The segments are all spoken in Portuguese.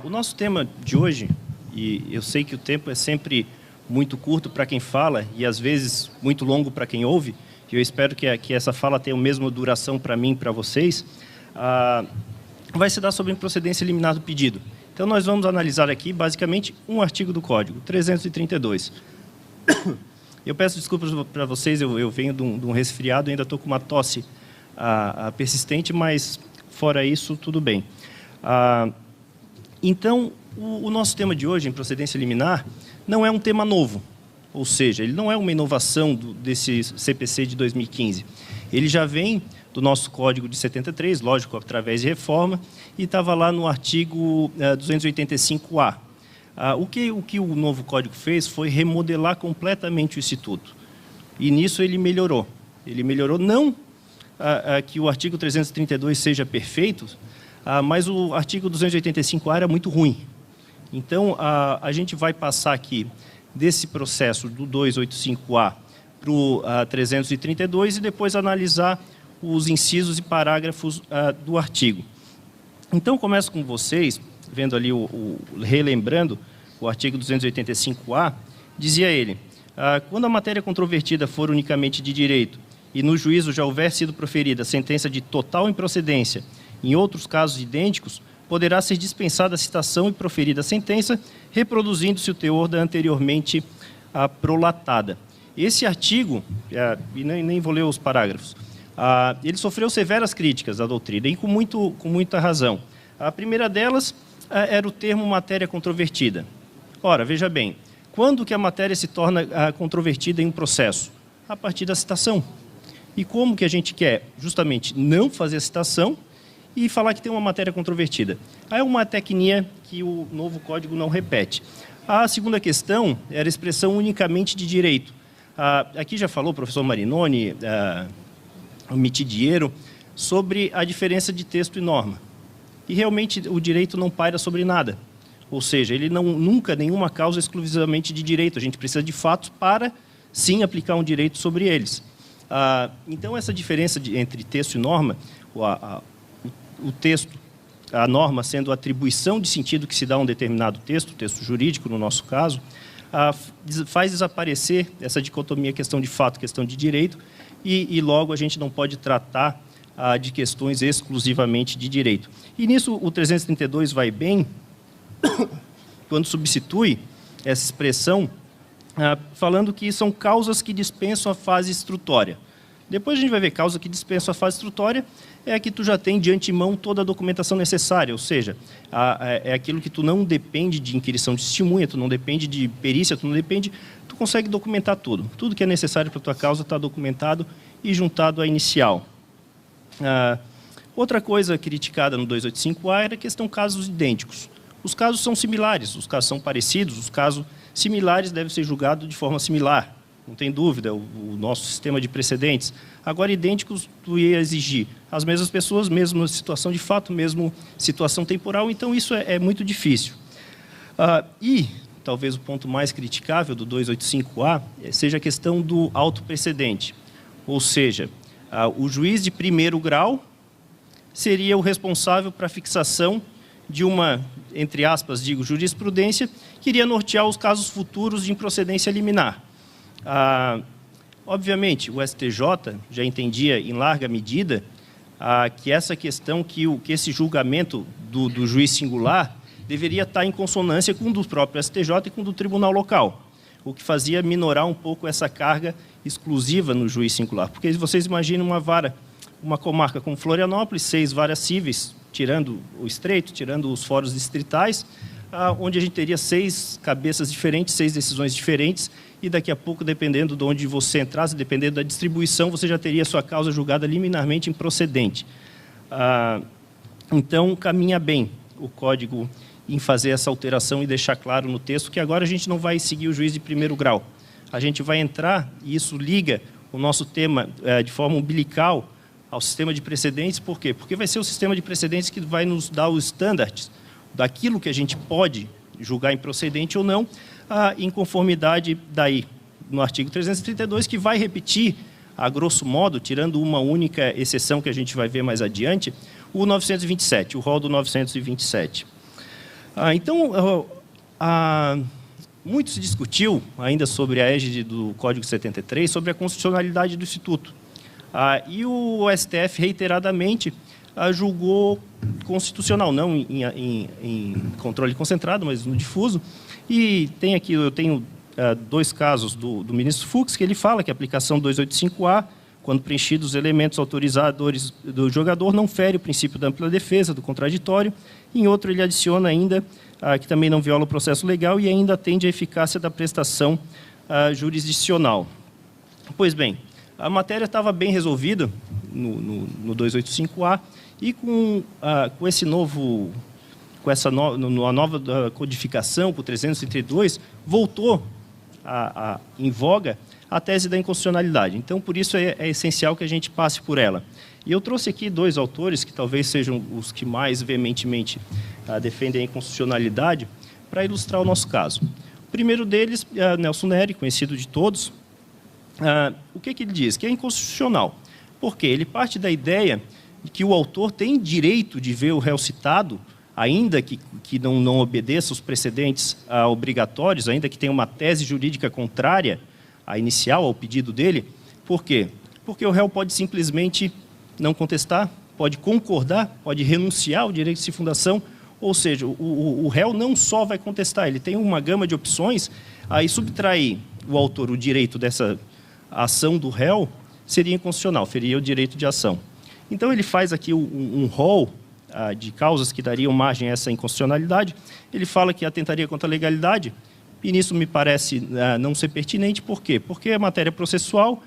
O nosso tema de hoje, e eu sei que o tempo é sempre muito curto para quem fala e às vezes muito longo para quem ouve, e eu espero que essa fala tenha a mesma duração para mim e para vocês, vai se dar sobre improcedência liminar do pedido. Então, nós vamos analisar aqui, basicamente, um artigo do Código, 332. Eu peço desculpas para vocês, eu venho de um resfriado, ainda estou com uma tosse persistente, mas, fora isso, tudo bem. Então, o nosso tema de hoje, improcedência liminar, não é um tema novo, ou seja, ele não é uma inovação desse CPC de 2015. Ele já vem do nosso Código de 73, lógico, através de reforma, e estava lá no artigo 285-A. O que o novo Código fez foi remodelar completamente o Instituto. E nisso ele melhorou. Ele melhorou não que o artigo 332 seja perfeito, mas o artigo 285-A era muito ruim. Então, a gente vai passar aqui desse processo do 285-A para o 332 e depois analisar os incisos e parágrafos do artigo. Então, começo com vocês, vendo ali, relembrando o artigo 285-A, dizia ele, quando a matéria controvertida for unicamente de direito e no juízo já houver sido proferida sentença de total improcedência, em outros casos idênticos, poderá ser dispensada a citação e proferida a sentença, reproduzindo-se o teor da anteriormente prolatada. Esse artigo, e nem vou ler os parágrafos, ele sofreu severas críticas da doutrina, e com muita razão. A primeira delas era o termo matéria controvertida. Ora, veja bem, quando que a matéria se torna controvertida em um processo? A partir da citação. E como que a gente quer, justamente, não fazer a citação e falar que tem uma matéria controvertida? Aí é uma tecnia que o novo Código não repete. A segunda questão era a expressão unicamente de direito. Aqui já falou o professor Marinoni, o Mitidiero, sobre a diferença de texto e norma. E realmente o direito não paira sobre nada. Ou seja, ele nunca nenhuma causa exclusivamente de direito. A gente precisa de fatos para, sim, aplicar um direito sobre eles. Então, essa diferença entre texto e norma, o texto, a norma sendo a atribuição de sentido que se dá a um determinado texto, texto jurídico no nosso caso, faz desaparecer essa dicotomia questão de fato, questão de direito, e logo a gente não pode tratar de questões exclusivamente de direito. E nisso o 332 vai bem quando substitui essa expressão falando que são causas que dispensam a fase instrutória. Depois a gente vai ver causa que dispensa a fase instrutória, é a que tu já tem de antemão toda a documentação necessária, ou seja, é aquilo que tu não depende de inquirição de testemunha, tu não depende de perícia, tu consegue documentar tudo. Tudo que é necessário para a tua causa está documentado e juntado à inicial. Outra coisa criticada no 285-A era a questão casos idênticos. Os casos são similares, os casos são parecidos, os casos similares devem ser julgados de forma similar. Não tem dúvida, o nosso sistema de precedentes. Agora, idênticos, tu ia exigir as mesmas pessoas, mesma situação de fato, mesma situação temporal, então isso é muito difícil. E, talvez o ponto mais criticável do 285-A seja a questão do auto-precedente. Ou seja, o juiz de primeiro grau seria o responsável para a fixação de uma, entre aspas, digo, jurisprudência, que iria nortear os casos futuros de improcedência liminar. Obviamente, o STJ já entendia, em larga medida, que essa questão, que esse julgamento do juiz singular deveria estar em consonância com o do próprio STJ e com o do tribunal local, o que fazia minorar um pouco essa carga exclusiva no juiz singular. Porque vocês imaginam uma comarca como Florianópolis, 6 varas cíveis, tirando o estreito, tirando os fóruns distritais, onde a gente teria 6 cabeças diferentes, 6 decisões diferentes, e daqui a pouco, dependendo de onde você entrasse, dependendo da distribuição, você já teria a sua causa julgada liminarmente improcedente. Então, caminha bem o Código em fazer essa alteração e deixar claro no texto que agora a gente não vai seguir o juiz de primeiro grau. A gente vai entrar, e isso liga o nosso tema de forma umbilical ao sistema de precedentes. Por quê? Porque vai ser o sistema de precedentes que vai nos dar os standards daquilo que a gente pode julgar improcedente ou não, em conformidade daí, no artigo 332, que vai repetir, a grosso modo, tirando uma única exceção que a gente vai ver mais adiante, o 927, o rol do 927. Então, muito se discutiu, ainda sobre a égide do Código 73, sobre a constitucionalidade do Instituto. E o STF, reiteradamente, julgou constitucional, não em controle concentrado, mas no difuso. E eu tenho 2 casos do ministro Fux, que ele fala que a aplicação 285A, quando preenchidos os elementos autorizadores do jogador, não fere o princípio da ampla defesa, do contraditório. Em outro, ele adiciona ainda que também não viola o processo legal e ainda atende à eficácia da prestação jurisdicional. Pois bem, a matéria estava bem resolvida no 285A e com essa nova codificação, por 332, voltou em voga a tese da inconstitucionalidade. Então, por isso é essencial que a gente passe por ela. E eu trouxe aqui 2 autores, que talvez sejam os que mais veementemente defendem a inconstitucionalidade, para ilustrar o nosso caso. O primeiro deles, Nelson Neri, conhecido de todos. O que ele diz? Que é inconstitucional. Por quê? Ele parte da ideia de que o autor tem direito de ver o réu citado, ainda que não obedeça os precedentes obrigatórios, ainda que tenha uma tese jurídica contrária à inicial, ao pedido dele. Por quê? Porque o réu pode simplesmente não contestar, pode concordar, pode renunciar ao direito de fundação, ou seja, o réu não só vai contestar, ele tem uma gama de opções, aí subtrair o autor o direito dessa ação do réu seria inconstitucional, feria o direito de ação. Então, ele faz aqui um rol de causas que dariam margem a essa inconstitucionalidade. Ele fala que atentaria contra a legalidade, e nisso me parece não ser pertinente. Por quê? Porque é matéria processual,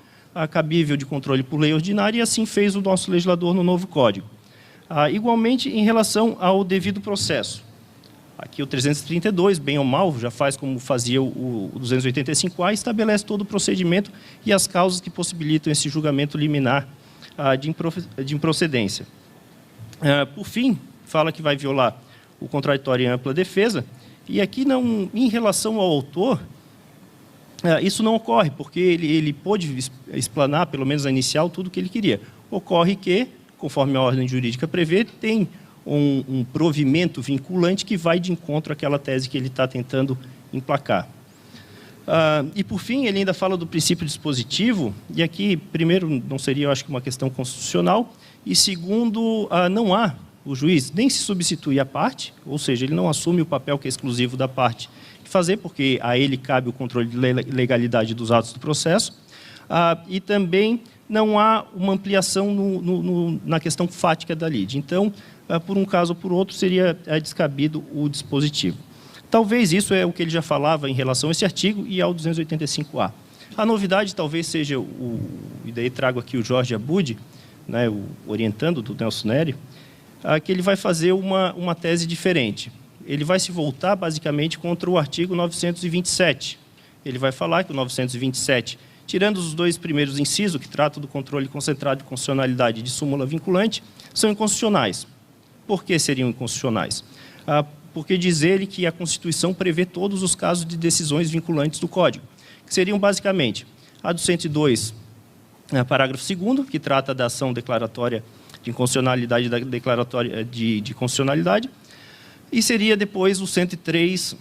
cabível de controle por lei ordinária, e assim fez o nosso legislador no novo Código. Igualmente, em relação ao devido processo. Aqui o 332, bem ou mal, já faz como fazia o 285A, estabelece todo o procedimento e as causas que possibilitam esse julgamento liminar de improcedência. Por fim, fala que vai violar o contraditório em ampla defesa, e aqui, em relação ao autor, isso não ocorre, porque ele pôde explanar, pelo menos a inicial, tudo o que ele queria. Ocorre que, conforme a ordem jurídica prevê, tem um provimento vinculante que vai de encontro àquela tese que ele está tentando emplacar. E, por fim, ele ainda fala do princípio dispositivo, e aqui, primeiro, não seria, eu acho que, uma questão constitucional, e, segundo, não há o juiz nem se substitui à parte, ou seja, ele não assume o papel que é exclusivo da parte fazer, porque a ele cabe o controle de legalidade dos atos do processo, e também não há uma ampliação na questão fática da lide. Então, por um caso ou por outro, seria descabido o dispositivo. Talvez isso é o que ele já falava em relação a esse artigo e ao 285A. A novidade talvez seja, e daí trago aqui o Jorge Abud, né, orientando do Nelson Neri, que ele vai fazer uma tese diferente. Ele vai se voltar, basicamente, contra o artigo 927. Ele vai falar que o 927, tirando os 2 primeiros incisos, que tratam do controle concentrado de constitucionalidade de súmula vinculante, são inconstitucionais. Por que seriam inconstitucionais? Porque diz ele que a Constituição prevê todos os casos de decisões vinculantes do Código, que seriam, basicamente, a do 102, parágrafo 2º, que trata da ação declaratória de inconstitucionalidade da declaratória de constitucionalidade, e seria depois o 103A,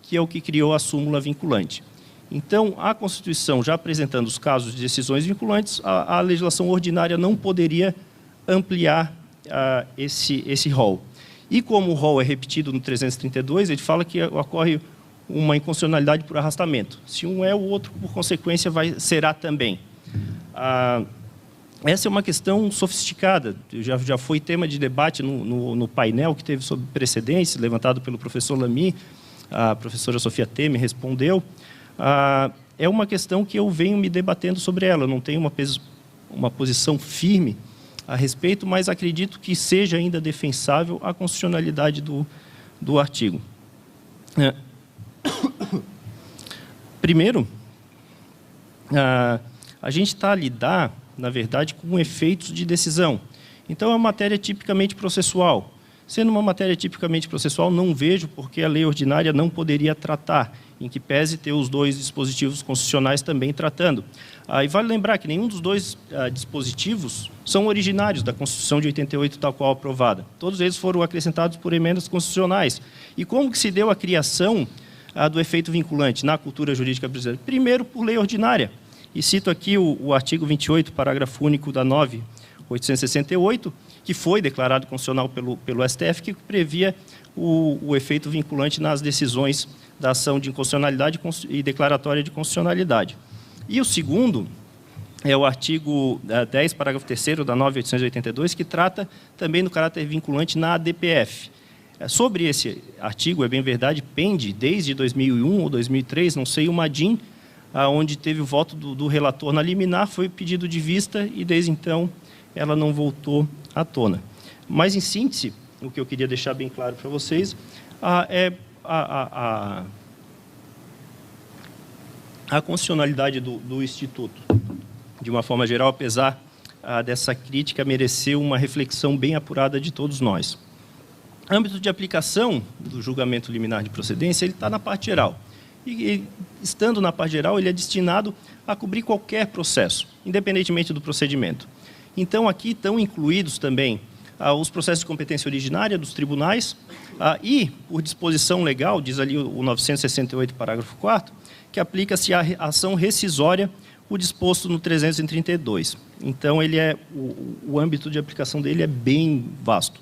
que é o que criou a súmula vinculante. Então, a Constituição, já apresentando os casos de decisões vinculantes, a legislação ordinária não poderia ampliar esse rol. E como o rol é repetido no 332, ele fala que ocorre uma inconstitucionalidade por arrastamento. Se um é, o outro, por consequência, será também. Essa é uma questão sofisticada, já foi tema de debate no painel que teve sobre precedentes, levantado pelo professor Lamy, a professora Sofia Temer respondeu. É uma questão que eu venho me debatendo sobre ela, não tenho uma posição firme a respeito, mas acredito que seja ainda defensável a constitucionalidade do artigo. Primeiro, a gente está a lidar, na verdade, com efeitos de decisão. Então, é uma matéria tipicamente processual. Sendo uma matéria tipicamente processual, não vejo por que a lei ordinária não poderia tratar. em que pese ter os dois dispositivos constitucionais também tratando. E vale lembrar que nenhum dos dois dispositivos são originários da Constituição de 88, tal qual aprovada. Todos eles foram acrescentados por emendas constitucionais. E como que se deu a criação do efeito vinculante na cultura jurídica brasileira? Primeiro, por lei ordinária. E cito aqui o artigo 28, parágrafo único da 9.868, que foi declarado constitucional pelo STF, que previa o efeito vinculante nas decisões da ação de inconstitucionalidade e declaratória de constitucionalidade. E o segundo é o artigo 10, parágrafo 3º da 9.882, que trata também do caráter vinculante na ADPF. Sobre esse artigo, é bem verdade, pende desde 2001 ou 2003, não sei, uma DIN, onde teve o voto do relator na liminar, foi pedido de vista e desde então ela não voltou à tona. Mas, em síntese, o que eu queria deixar bem claro para vocês é a constitucionalidade do Instituto, de uma forma geral, apesar dessa crítica, mereceu uma reflexão bem apurada de todos nós. O âmbito de aplicação do julgamento liminar de procedência, ele está na parte geral. E, estando na parte geral, ele é destinado a cobrir qualquer processo, independentemente do procedimento. Então, aqui estão incluídos também os processos de competência originária dos tribunais e, por disposição legal, diz ali o 968, parágrafo 4º, que aplica-se à ação rescisória o disposto no 332. Então, ele o âmbito de aplicação dele é bem vasto.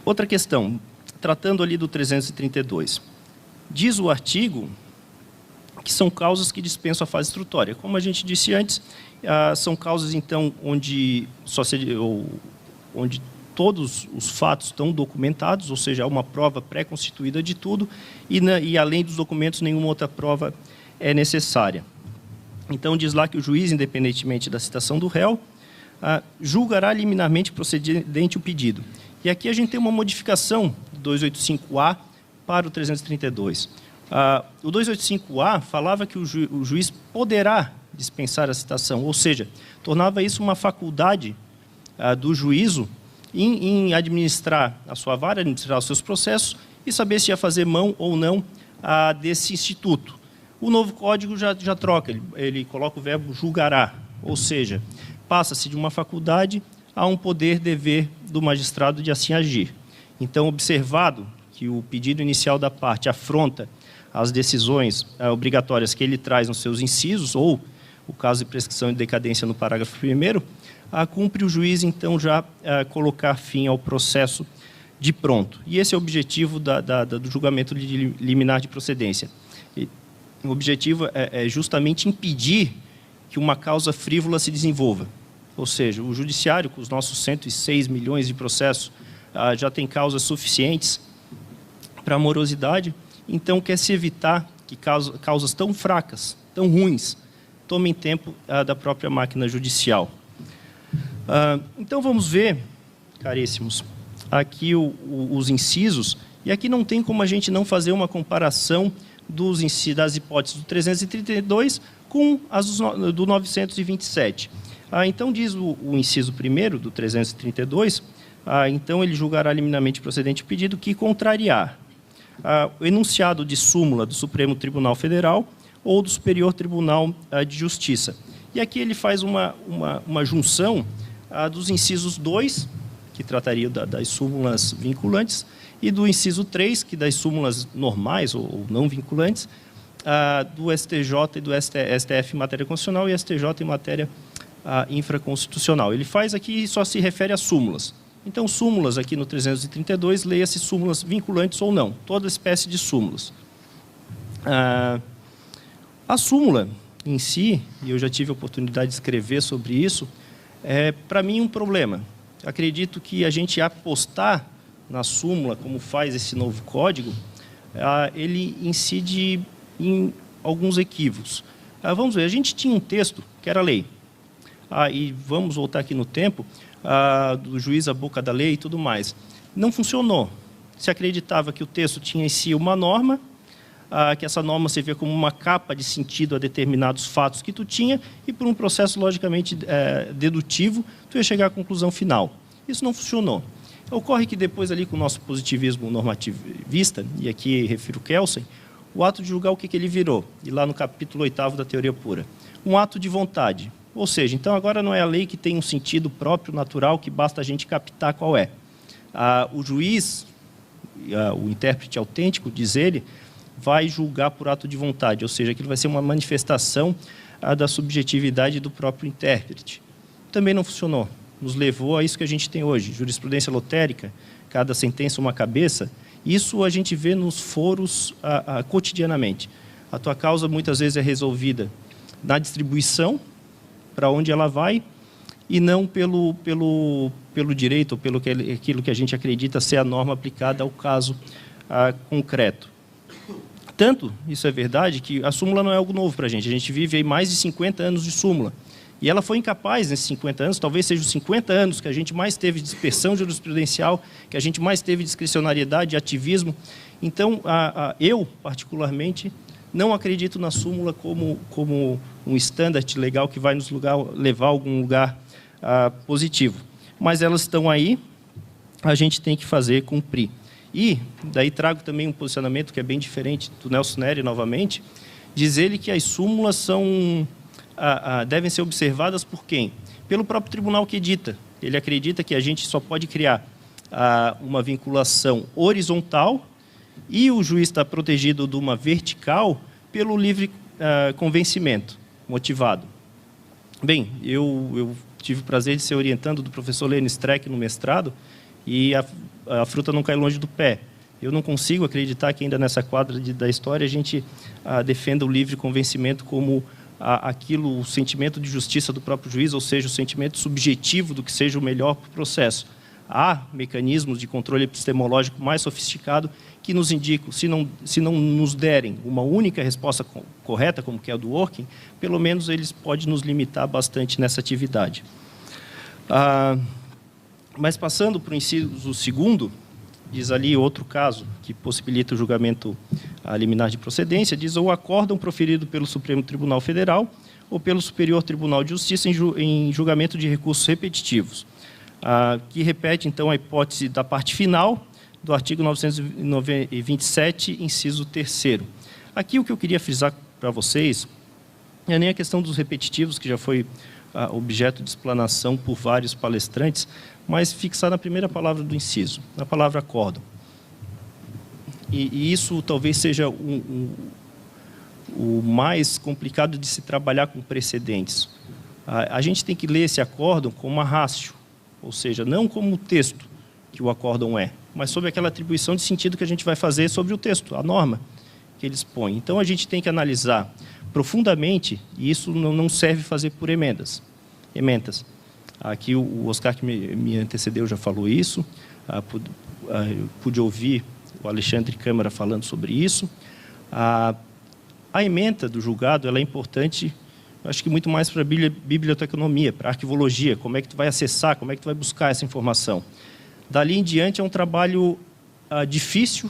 Outra questão, tratando ali do 332. Diz o artigo que são causas que dispensam a fase instrutória. Como a gente disse antes, são causas, então, onde todos os fatos estão documentados, ou seja, há uma prova pré-constituída de tudo, e além dos documentos, nenhuma outra prova é necessária. Então, diz lá que o juiz, independentemente da citação do réu, julgará liminarmente procedente o pedido. E aqui a gente tem uma modificação do 285A para o 332. O 285A falava que o juiz poderá dispensar a citação, ou seja, tornava isso uma faculdade do juízo em administrar a sua vara, administrar os seus processos e saber se ia fazer mão ou não desse instituto. O novo código já troca, ele coloca o verbo julgará, ou seja, passa-se de uma faculdade a um poder-dever do magistrado de assim agir. Então, observado que o pedido inicial da parte afronta as decisões obrigatórias que ele traz nos seus incisos, ou o caso de prescrição e decadência no parágrafo 1º, cumpre o juiz, então, já colocar fim ao processo de pronto. E esse é o objetivo do julgamento liminar de procedência. O objetivo é justamente impedir que uma causa frívola se desenvolva. Ou seja, o judiciário, com os nossos 106 milhões de processos, já tem causas suficientes para morosidade, então quer se evitar que causas tão fracas, tão ruins, tomem tempo da própria máquina judicial. Então vamos ver, caríssimos, aqui os incisos, e aqui não tem como a gente não fazer uma comparação das hipóteses do 332 com as do 927. Então, diz o inciso 1º do 332, então ele julgará liminarmente procedente o pedido que contrariar o enunciado de súmula do Supremo Tribunal Federal ou do Superior Tribunal de Justiça. E aqui ele faz uma junção dos incisos 2, que trataria das súmulas vinculantes, e do inciso 3, que das súmulas normais ou não vinculantes, do STJ e do STF em matéria constitucional e STJ em matéria infraconstitucional. Ele faz aqui e só se refere a súmulas. Então, súmulas aqui no 332, leia-se súmulas vinculantes ou não, toda espécie de súmulas. A súmula em si, e eu já tive a oportunidade de escrever sobre isso, é, para mim, um problema. Acredito que a gente apostar na súmula, como faz esse novo código, ele incide em alguns equívocos. Vamos ver, a gente tinha um texto que era lei. E vamos voltar aqui no tempo, do juiz à boca da lei e tudo mais. Não funcionou. Se acreditava que o texto tinha em si uma norma, que essa norma servia como uma capa de sentido a determinados fatos que tu tinha, e por um processo logicamente dedutivo, tu ia chegar à conclusão final. Isso não funcionou. Ocorre que depois ali com o nosso positivismo normativista, e aqui refiro Kelsen, o ato de julgar o que ele virou, e lá no capítulo 8º da teoria pura, um ato de vontade. Ou seja, então agora não é a lei que tem um sentido próprio, natural, que basta a gente captar qual é. O juiz, o intérprete autêntico, diz ele, vai julgar por ato de vontade, ou seja, aquilo vai ser uma manifestação da subjetividade do próprio intérprete. Também não funcionou. Nos levou a isso que a gente tem hoje, jurisprudência lotérica, cada sentença uma cabeça. Isso a gente vê nos foros cotidianamente. A tua causa muitas vezes é resolvida na distribuição, para onde ela vai, e não pelo direito, ou pelo aquilo que a gente acredita ser a norma aplicada ao caso concreto. Tanto, isso é verdade, que a súmula não é algo novo para a gente vive aí mais de 50 anos de súmula. E ela foi incapaz, nesses 50 anos, talvez sejam os 50 anos que a gente mais teve dispersão jurisprudencial, que a gente mais teve discricionariedade, ativismo. Então, eu, particularmente, não acredito na súmula como um standard legal que vai nos levar a algum lugar positivo. Mas elas estão aí, a gente tem que fazer cumprir. E daí trago também um posicionamento que é bem diferente do Nelson Neri, novamente, diz ele que as súmulas devem ser observadas por quem? Pelo próprio tribunal que edita. Ele acredita que a gente só pode criar uma vinculação horizontal e o juiz está protegido de uma vertical pelo livre convencimento motivado. Bem, eu tive o prazer de ser orientando do professor Lênin Streck no mestrado e a fruta não cai longe do pé. Eu não consigo acreditar que ainda nessa quadra da história a gente defenda o livre convencimento como o sentimento de justiça do próprio juiz, ou seja, o sentimento subjetivo do que seja o melhor para o processo. Há mecanismos de controle epistemológico mais sofisticado que nos indicam, se não nos derem uma única resposta correta, como que é a do Working, pelo menos eles podem nos limitar bastante nessa atividade. Mas passando para o inciso segundo, diz ali outro caso que possibilita o julgamento liminar de procedência, diz o acórdão proferido pelo Supremo Tribunal Federal ou pelo Superior Tribunal de Justiça em julgamento de recursos repetitivos, que repete, então, a hipótese da parte final do artigo 927, inciso 3º. Aqui o que eu queria frisar para vocês não é nem a questão dos repetitivos, que já foi objeto de explanação por vários palestrantes, mas fixar na primeira palavra do inciso, na palavra acórdão. E isso talvez seja o mais complicado de se trabalhar com precedentes. A gente tem que ler esse acórdão como uma ratio, ou seja, não como o texto que o acórdão é, mas sobre aquela atribuição de sentido que a gente vai fazer sobre o texto, a norma que eles põem. Então, a gente tem que analisar profundamente, e isso não serve fazer por emendas. Aqui o Oscar, que me antecedeu, já falou isso, pude ouvir o Alexandre Câmara falando sobre isso. A ementa do julgado ela é importante, acho que muito mais para a biblioteconomia, para a arquivologia, como é que tu vai acessar, como é que tu vai buscar essa informação. Dali em diante é um trabalho difícil,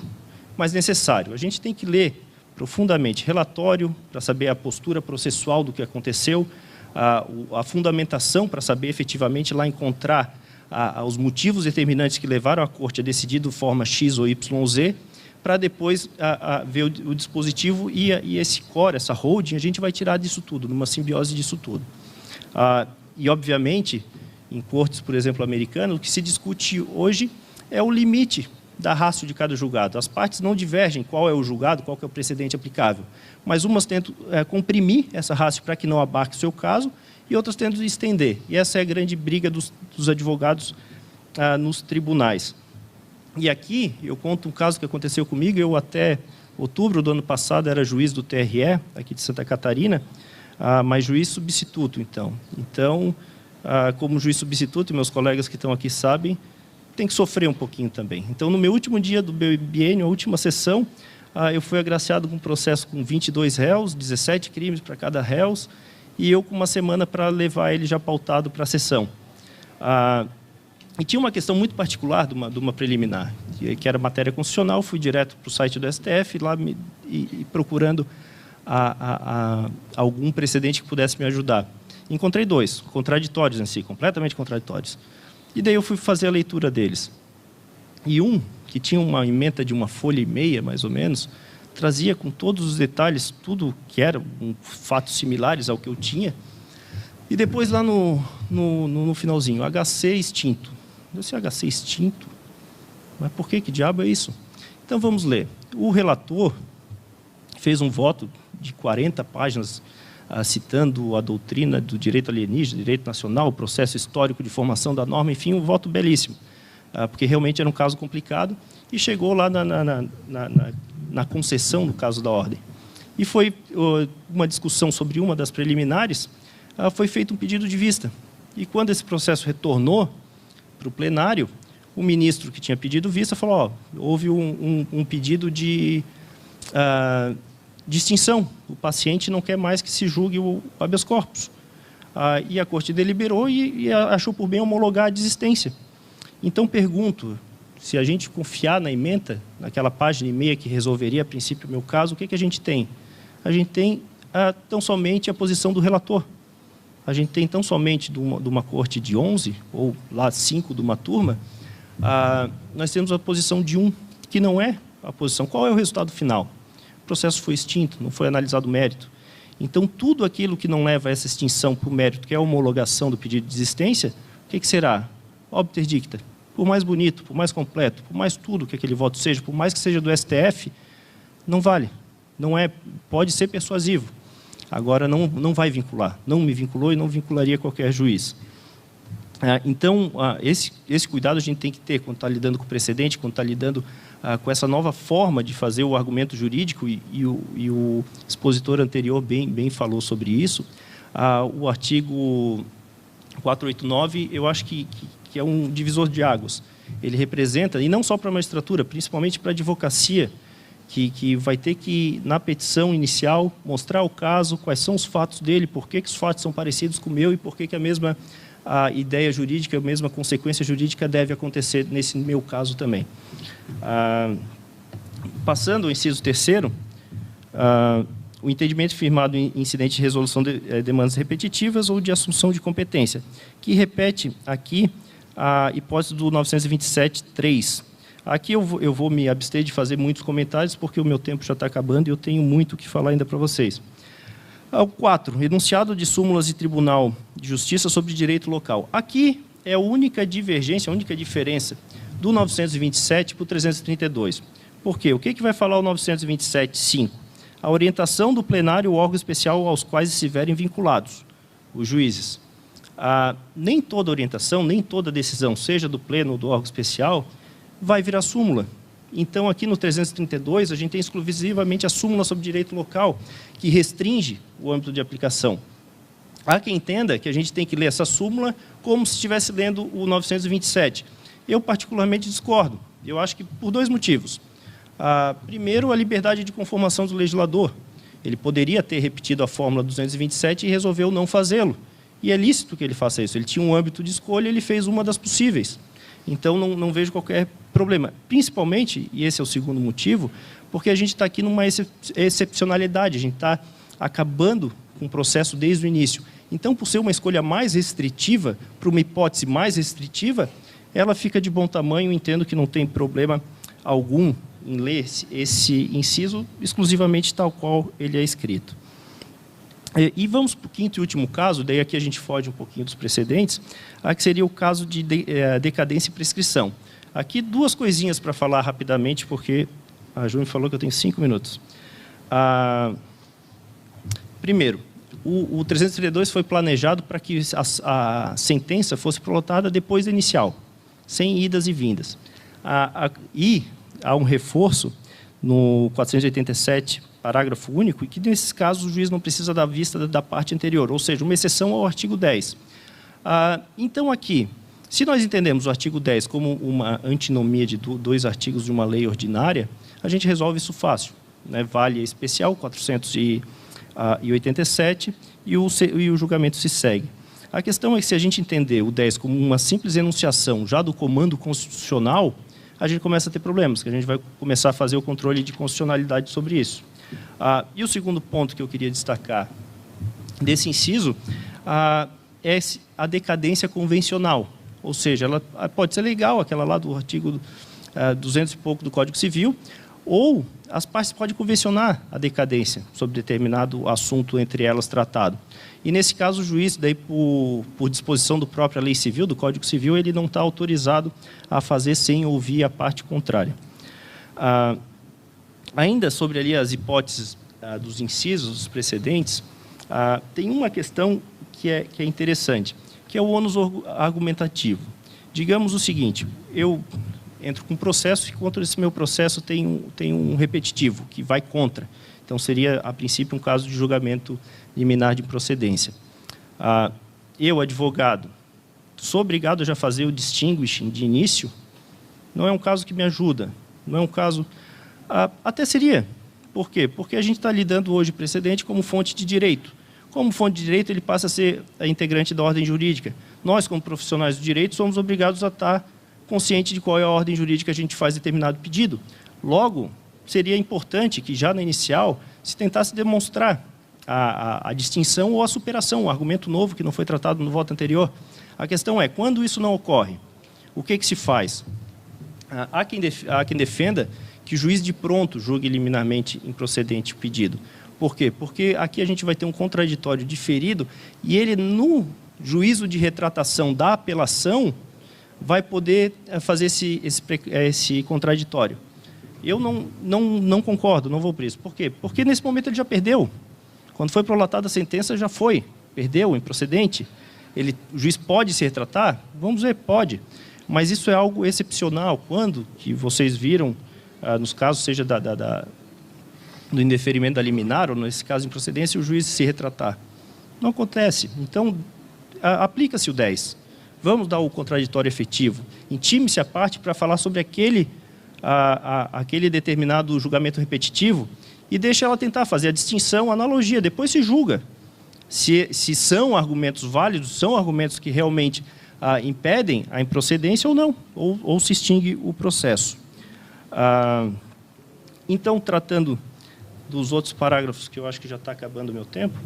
mas necessário. A gente tem que ler profundamente relatório para saber a postura processual do que aconteceu, a fundamentação para saber efetivamente lá encontrar os motivos determinantes que levaram a corte a decidir de forma X ou Y ou Z, para depois ver o dispositivo e esse core, essa holding, a gente vai tirar disso tudo, numa simbiose disso tudo. E, obviamente, em cortes, por exemplo, americanas, o que se discute hoje é o limite da ratio de cada julgado. As partes não divergem qual é o julgado, qual que é o precedente aplicável, mas umas tentam comprimir essa ratio para que não abarque o seu caso e outras tentam estender. E essa é a grande briga dos advogados nos tribunais. E aqui eu conto um caso que aconteceu comigo. Eu, até outubro do ano passado, era juiz do TRE, aqui de Santa Catarina, mas juiz substituto, então. Então, como juiz substituto, e meus colegas que estão aqui sabem, tem que sofrer um pouquinho também. Então, no meu último dia do meu biênio, a última sessão, eu fui agraciado com um processo com 22 réus, 17 crimes para cada réus, e eu com uma semana para levar ele já pautado para a sessão. E tinha uma questão muito particular de uma preliminar, que era matéria constitucional. Fui direto para o site do STF, lá procurando algum precedente que pudesse me ajudar. Encontrei dois, contraditórios em si, completamente contraditórios. E daí eu fui fazer a leitura deles. E um, que tinha uma ementa de 1,5 folha, mais ou menos, trazia com todos os detalhes, tudo que era fatos similares ao que eu tinha. E depois lá no finalzinho, HC extinto. Esse HC extinto? Mas por que diabo é isso? Então vamos ler. O relator fez um voto de 40 páginas, citando a doutrina do direito alienígena, direito nacional, o processo histórico de formação da norma, enfim, um voto belíssimo, porque realmente era um caso complicado, e chegou lá na concessão do caso da ordem. E foi uma discussão sobre uma das preliminares, foi feito um pedido de vista. E quando esse processo retornou para o plenário, o ministro que tinha pedido vista falou, houve um pedido de extinção. O paciente não quer mais que se julgue o habeas corpus. E a corte deliberou e achou por bem homologar a desistência. Então, pergunto, se a gente confiar na ementa, naquela página e meia que resolveria, a princípio, o meu caso, o que a gente tem? A gente tem tão somente a posição do relator. A gente tem tão somente de uma corte de 11, ou lá 5 de uma turma, nós temos a posição de um, que não é a posição. Qual é o resultado final? O processo foi extinto, não foi analisado o mérito. Então, tudo aquilo que não leva a essa extinção por mérito, que é a homologação do pedido de desistência, o que será? Obter dicta. Por mais bonito, por mais completo, por mais tudo que aquele voto seja, por mais que seja do STF, não vale. Não é, pode ser persuasivo. Agora, não vai vincular. Não me vinculou e não vincularia qualquer juiz. Então, esse cuidado a gente tem que ter quando está lidando com o precedente, quando está lidando com essa nova forma de fazer o argumento jurídico, e o expositor anterior bem falou sobre isso. O artigo 489, eu acho que é um divisor de águas. Ele representa, e não só para a magistratura, principalmente para a advocacia, que vai ter que, na petição inicial, mostrar o caso, quais são os fatos dele, por que os fatos são parecidos com o meu e por que a mesma ideia jurídica, a mesma consequência jurídica deve acontecer nesse meu caso também. Passando ao inciso 3º, o entendimento firmado em incidente de resolução de demandas repetitivas ou de assunção de competência, que repete aqui a hipótese do 927.3. Aqui eu vou me abster de fazer muitos comentários, porque o meu tempo já está acabando e eu tenho muito o que falar ainda para vocês. O 4, enunciado de súmulas de Tribunal de Justiça sobre direito local. Aqui é a única divergência, a única diferença do 927 para o 332. Por quê? O que vai falar o 927.5? A orientação do plenário ou órgão especial aos quais estiverem vinculados, os juízes. Nem toda orientação, nem toda decisão, seja do pleno ou do órgão especial, vai virar súmula. Então, aqui no 332, a gente tem exclusivamente a súmula sobre direito local, que restringe o âmbito de aplicação. Há quem entenda que a gente tem que ler essa súmula como se estivesse lendo o 927. Eu, particularmente, discordo. Eu acho que por 2 motivos. Primeiro, a liberdade de conformação do legislador. Ele poderia ter repetido a fórmula 227 e resolveu não fazê-lo. E é lícito que ele faça isso. Ele tinha um âmbito de escolha, ele fez uma das possíveis. Então, não vejo qualquer problema. Principalmente, e esse é o segundo motivo, porque a gente está aqui numa excepcionalidade, a gente está acabando com o processo desde o início. Então, por ser uma escolha mais restritiva, para uma hipótese mais restritiva, ela fica de bom tamanho, entendo que não tem problema algum em ler esse inciso exclusivamente tal qual ele é escrito. E vamos para o 5º e último caso, daí aqui a gente foge um pouquinho dos precedentes, que seria o caso de decadência e prescrição. Aqui 2 coisinhas para falar rapidamente, porque a Ju me falou que eu tenho 5 minutos. Primeiro, o 332 foi planejado para que a sentença fosse prolatada depois da inicial, sem idas e vindas. E há um reforço no 487, parágrafo único, e que, nesses casos, o juiz não precisa dar vista da parte anterior, ou seja, uma exceção ao artigo 10. Então, aqui, se nós entendemos o artigo 10 como uma antinomia de 2 artigos de uma lei ordinária, a gente resolve isso fácil. Né? Vale a especial, 487, e o julgamento se segue. A questão é que, se a gente entender o 10 como uma simples enunciação já do comando constitucional, a gente começa a ter problemas, que a gente vai começar a fazer o controle de constitucionalidade sobre isso. E o segundo ponto que eu queria destacar desse inciso é a decadência convencional, ou seja, ela pode ser legal, aquela lá do artigo 200 e pouco do Código Civil, ou as partes podem convencionar a decadência sobre determinado assunto entre elas tratado. E, nesse caso, o juiz, daí, por disposição da própria lei civil, do Código Civil, ele não está autorizado a fazer sem ouvir a parte contrária. Ainda sobre ali as hipóteses dos incisos, dos precedentes, tem uma questão que é interessante, que é o ônus argumentativo. Digamos o seguinte, eu entro com um processo e contra esse meu processo tem um repetitivo, que vai contra. Então, seria, a princípio, um caso de julgamento liminar de improcedência. Eu, advogado, sou obrigado a já fazer o distinguishing de início? Não é um caso que me ajuda. Não é um caso... até seria. Por quê? Porque a gente está lidando hoje precedente como fonte de direito. Como fonte de direito, ele passa a ser integrante da ordem jurídica. Nós, como profissionais do direito, somos obrigados a estar conscientes de qual é a ordem jurídica que a gente faz determinado pedido. Logo, seria importante que, já na inicial, se tentasse demonstrar a distinção ou a superação, um argumento novo que não foi tratado no voto anterior. A questão é, quando isso não ocorre, o que se faz? Há quem defenda que o juiz de pronto julgue liminarmente improcedente o pedido. Por quê? Porque aqui a gente vai ter um contraditório diferido e ele, no juízo de retratação da apelação, vai poder fazer esse contraditório. Eu não concordo, não vou por isso. Por quê? Porque nesse momento ele já perdeu. Quando foi prolatada a sentença, já foi. Perdeu, improcedente. O juiz pode se retratar? Vamos ver, pode. Mas isso é algo excepcional. Quando que vocês viram, nos casos, seja do indeferimento da liminar, ou nesse caso de improcedência, o juiz se retratar? Não acontece. Então, aplica-se o 10. Vamos dar o contraditório efetivo. Intime-se a parte para falar sobre aquele determinado julgamento repetitivo e deixa ela tentar fazer a distinção, a analogia. Depois se julga se são argumentos válidos, são argumentos que realmente impedem a improcedência ou não, ou se extingue o processo. Então, tratando dos outros parágrafos, que eu acho que já está acabando o meu tempo,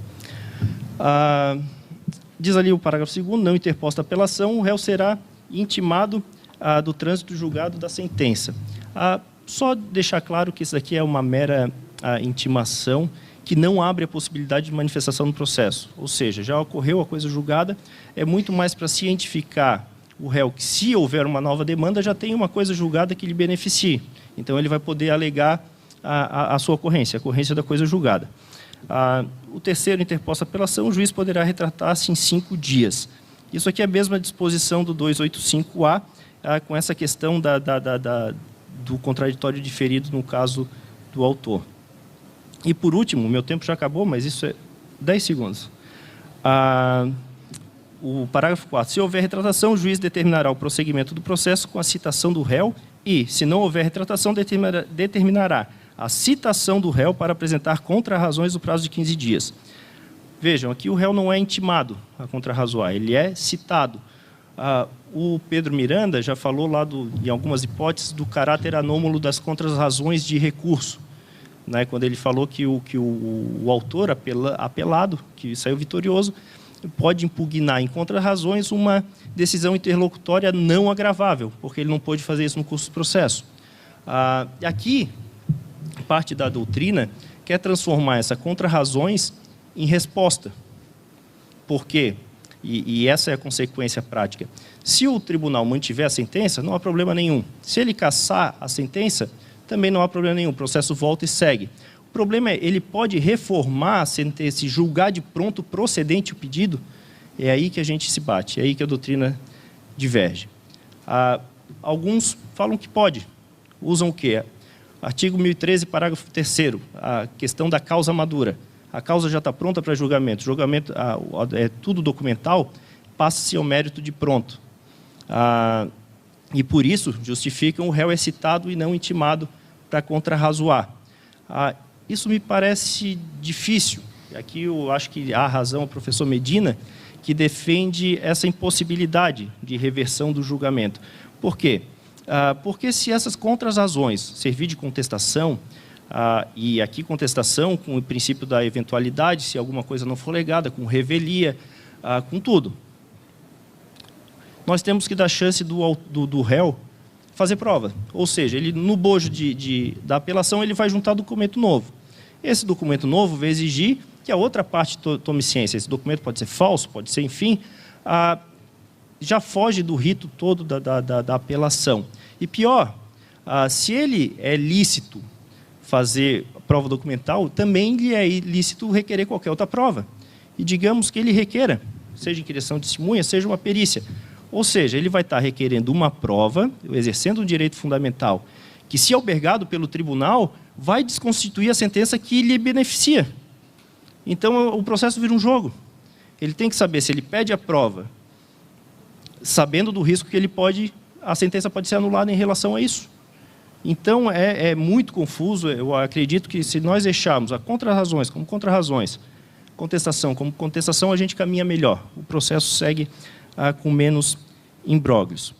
diz ali o parágrafo 2º, não interposta apelação, o réu será intimado do trânsito julgado da sentença. Só deixar claro que isso aqui é uma mera intimação que não abre a possibilidade de manifestação no processo. Ou seja, já ocorreu a coisa julgada, é muito mais para cientificar o réu que, se houver uma nova demanda, já tem uma coisa julgada que lhe beneficie. Então, ele vai poder alegar a sua ocorrência, a ocorrência da coisa julgada. O terceiro, interposta apelação, o juiz poderá retratar-se em 5 dias. Isso aqui é a mesma disposição do 285A, com essa questão do contraditório diferido no caso do autor. E, por último, meu tempo já acabou, mas isso é 10 segundos. O parágrafo 4. Se houver retratação, o juiz determinará o prosseguimento do processo com a citação do réu e, se não houver retratação, determinará a citação do réu para apresentar contrarrazões no prazo de 15 dias. Vejam, aqui o réu não é intimado a contrarrazoar, ele é citado. O Pedro Miranda já falou lá, em algumas hipóteses, do caráter anômalo das contrarrazões de recurso, né, quando ele falou que o autor apelado, que saiu vitorioso, pode impugnar em contrarrazões uma decisão interlocutória não agravável, porque ele não pôde fazer isso no curso do processo. Aqui, parte da doutrina quer transformar essa contrarrazões em resposta. Por quê? E essa é a consequência prática. Se o tribunal mantiver a sentença, não há problema nenhum. Se ele cassar a sentença, também não há problema nenhum. O processo volta e segue. O problema é, ele pode reformar a sentença e julgar de pronto procedente o pedido? É aí que a gente se bate, é aí que a doutrina diverge. Alguns falam que pode. Usam o quê? Artigo 1013, parágrafo 3º, a questão da causa madura. A causa já está pronta para julgamento. Julgamento é tudo documental, passa-se ao mérito de pronto. E, por isso, justificam o réu é citado e não intimado para contrarrazoar. Isso me parece difícil. Aqui eu acho que há razão o professor Medina, que defende essa impossibilidade de reversão do julgamento. Por quê? Porque se essas contrarrazões servir de contestação, e aqui contestação com o princípio da eventualidade, se alguma coisa não for legada, com revelia, com tudo. Nós temos que dar chance do réu fazer prova. Ou seja, ele, no bojo da apelação, ele vai juntar documento novo. Esse documento novo vai exigir que a outra parte tome ciência. Esse documento pode ser falso, pode ser, enfim, já foge do rito todo da apelação. E pior, se ele é lícito fazer prova documental, também lhe é ilícito requerer qualquer outra prova. E digamos que ele requeira, seja inquirição de testemunha, seja uma perícia. Ou seja, ele vai estar requerendo uma prova, exercendo um direito fundamental, que, se albergado pelo tribunal, vai desconstituir a sentença que lhe beneficia. Então, o processo vira um jogo. Ele tem que saber se ele pede a prova, sabendo do risco que a sentença pode ser anulada em relação a isso. Então, é muito confuso. Eu acredito que, se nós deixarmos a contrarrazões como contrarrazões, contestação como contestação, a gente caminha melhor. O processo segue com menos imbróglios.